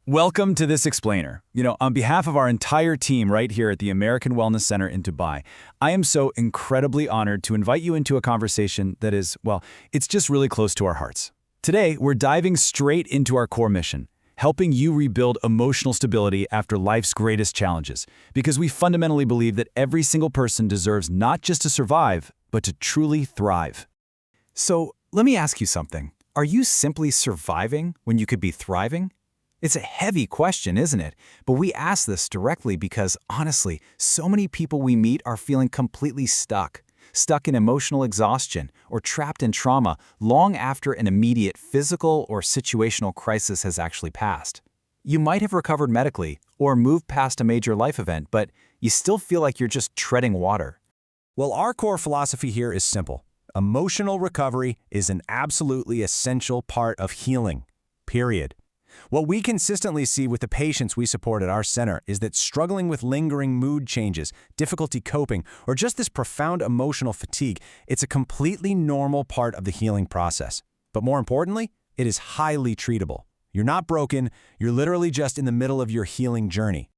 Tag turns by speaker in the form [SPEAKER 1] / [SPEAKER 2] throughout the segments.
[SPEAKER 1] Welcome to this explainer. On behalf of our entire team right here at the American Wellness Center in Dubai, I am so incredibly honored to invite you into a conversation that is, well, it's just really close to our hearts. Today, we're diving straight into our core mission, helping you rebuild emotional stability after life's greatest challenges, because we fundamentally believe that every single person deserves not just to survive, but to truly thrive. So, let me ask you something. Are you simply surviving when you could be thriving? It's a heavy question, isn't it? But we ask this directly because, honestly, so many people we meet are feeling completely stuck in emotional exhaustion or trapped in trauma long after an immediate physical or situational crisis has actually passed. You might have recovered medically or moved past a major life event, but you still feel like you're just treading water.
[SPEAKER 2] Well, our core philosophy here is simple. Emotional recovery is an absolutely essential part of healing, period. What we consistently see with the patients we support at our center is that struggling with lingering mood changes, difficulty coping, or just this profound emotional fatigue, it's a completely normal part of the healing process. But more importantly, it is highly treatable. You're not broken, you're literally just in the middle of your healing journey.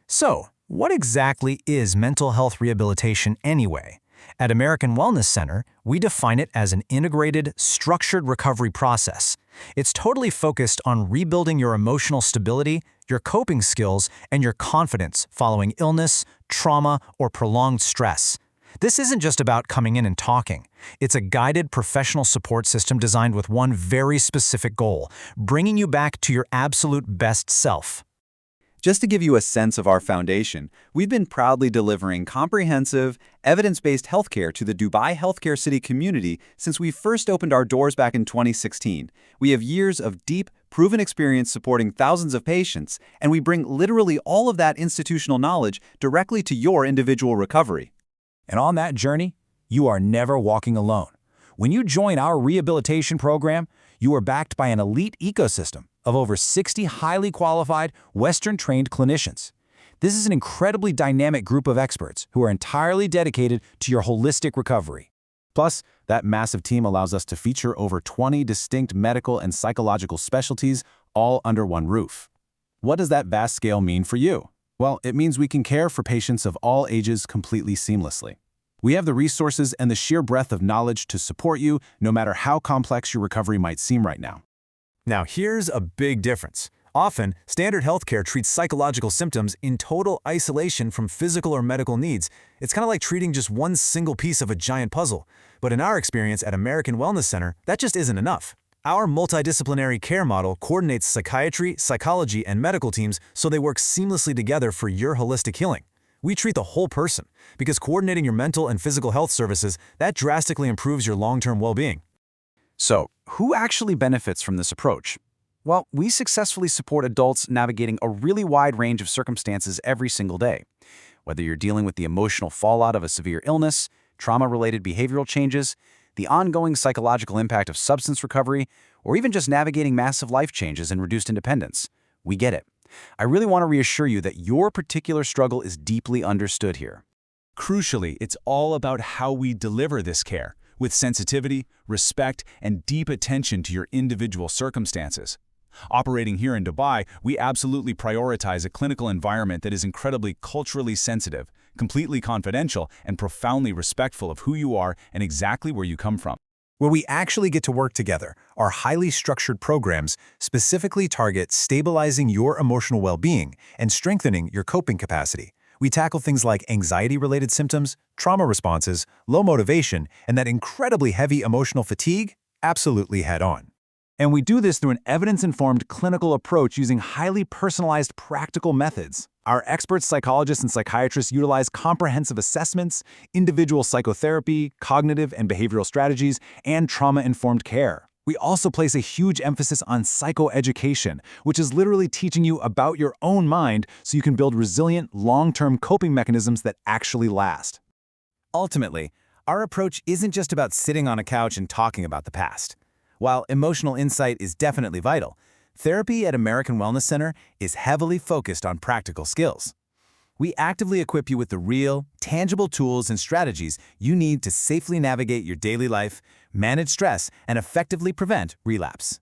[SPEAKER 3] So, what exactly is mental health rehabilitation anyway? At American Wellness Center, we define it as an integrated, structured recovery process. It's totally focused on rebuilding your emotional stability, your coping skills, and your confidence following illness, trauma, or prolonged stress. This isn't just about coming in and talking. It's a guided professional support system designed with one very specific goal: bringing you back to your absolute best self.
[SPEAKER 1] Just to give you a sense of our foundation, we've been proudly delivering comprehensive, evidence-based healthcare to the Dubai healthcare city community since we first opened our doors back in 2016. We have years of deep, proven experience supporting thousands of patients, and we bring literally all of that institutional knowledge directly to your individual recovery.
[SPEAKER 2] And on that journey, you are never walking alone. When you join our rehabilitation program, you are backed by an elite ecosystem of over 60 highly qualified, Western-trained clinicians. This is an incredibly dynamic group of experts who are entirely dedicated to your holistic recovery. Plus, that massive team allows us to feature over 20 distinct medical and psychological specialties all under one roof. What does that vast scale mean for you? Well, it means we can care for patients of all ages completely seamlessly. We have the resources and the sheer breadth of knowledge to support you no matter how complex your recovery might seem right now.
[SPEAKER 3] Now, here's a big difference. Often, standard healthcare treats psychological symptoms in total isolation from physical or medical needs. It's kind of like treating just one single piece of a giant puzzle. But in our experience at American Wellness Center, that just isn't enough. Our multidisciplinary care model coordinates psychiatry, psychology, and medical teams so they work seamlessly together for your holistic healing. We treat the whole person, because coordinating your mental and physical health services, that drastically improves your long-term well-being.
[SPEAKER 1] So, who actually benefits from this approach? Well, we successfully support adults navigating a really wide range of circumstances every single day. Whether you're dealing with the emotional fallout of a severe illness, trauma-related behavioral changes, the ongoing psychological impact of substance recovery, or even just navigating massive life changes and reduced independence, we get it. I really want to reassure you that your particular struggle is deeply understood here.
[SPEAKER 4] Crucially, it's all about how we deliver this care, with sensitivity, respect, and deep attention to your individual circumstances. Operating here in Dubai, we absolutely prioritize a clinical environment that is incredibly culturally sensitive, completely confidential, and profoundly respectful of who you are and exactly where you come from.
[SPEAKER 3] Where we actually get to work together, our highly structured programs specifically target stabilizing your emotional well-being and strengthening your coping capacity. We tackle things like anxiety-related symptoms, trauma responses, low motivation, and that incredibly heavy emotional fatigue absolutely head-on.
[SPEAKER 1] And we do this through an evidence-informed clinical approach using highly personalized practical methods. Our expert psychologists and psychiatrists utilize comprehensive assessments, individual psychotherapy, cognitive and behavioral strategies, and trauma-informed care. We also place a huge emphasis on psychoeducation, which is literally teaching you about your own mind so you can build resilient, long-term coping mechanisms that actually last.
[SPEAKER 2] Ultimately, our approach isn't just about sitting on a couch and talking about the past. While emotional insight is definitely vital, therapy at American Wellness Center is heavily focused on practical skills. We actively equip you with the real, tangible tools and strategies you need to safely navigate your daily life, manage stress, and effectively prevent relapse.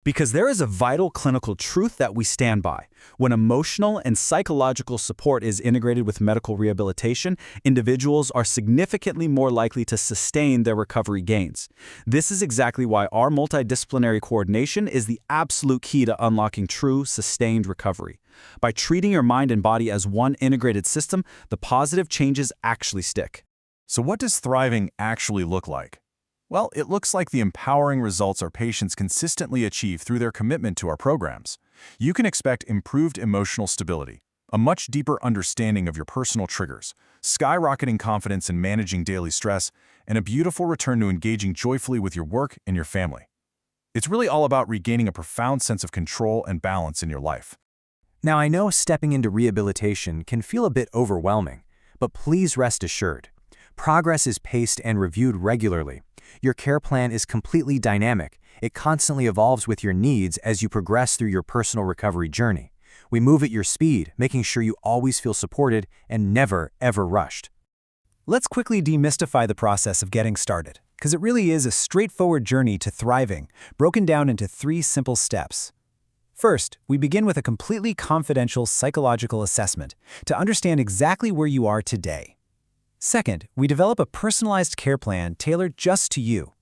[SPEAKER 1] Because there is a vital clinical truth that we stand by. When emotional and psychological support is integrated with medical rehabilitation, individuals are significantly more likely to sustain their recovery gains. This is exactly why our multidisciplinary coordination is the absolute key to unlocking true, sustained recovery. By treating your mind and body as one integrated system, the positive changes actually stick.
[SPEAKER 4] So what does thriving actually look like? Well, it looks like the empowering results our patients consistently achieve through their commitment to our programs. You can expect improved emotional stability, a much deeper understanding of your personal triggers, skyrocketing confidence in managing daily stress, and a beautiful return to engaging joyfully with your work and your family. It's really all about regaining a profound sense of control and balance in your life.
[SPEAKER 3] Now, I know stepping into rehabilitation can feel a bit overwhelming, but please rest assured. Progress is paced and reviewed regularly. Your care plan is completely dynamic. It constantly evolves with your needs as you progress through your personal recovery journey. We move at your speed, making sure you always feel supported and never, ever rushed. Let's quickly demystify the process of getting started, because it really is a straightforward journey to thriving, broken down into 3 simple steps. First, we begin with a completely confidential psychological assessment to understand exactly where you are today. Second, we develop a personalized care plan tailored just to you.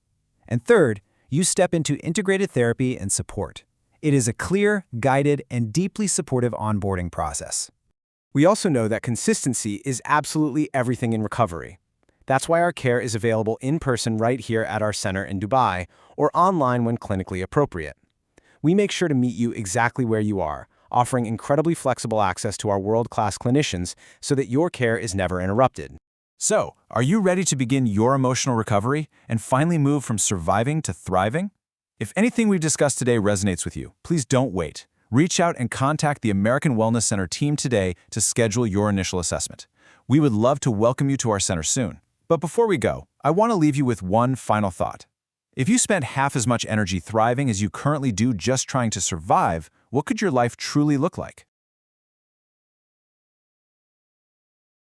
[SPEAKER 3] And third, you step into integrated therapy and support. It is a clear, guided, and deeply supportive onboarding process. We also know that consistency is absolutely everything in recovery. That's why our care is available in person right here at our center in Dubai or online when clinically appropriate. We make sure to meet you exactly where you are, offering incredibly flexible access to our world-class clinicians so that your care is never interrupted.
[SPEAKER 4] So, are you ready to begin your emotional recovery and finally move from surviving to thriving? If anything we've discussed today resonates with you, please don't wait. Reach out and contact the American Wellness Center team today to schedule your initial assessment. We would love to welcome you to our center soon. But before we go, I want to leave you with one final thought. If you spent half as much energy thriving as you currently do just trying to survive, what could your life truly look like?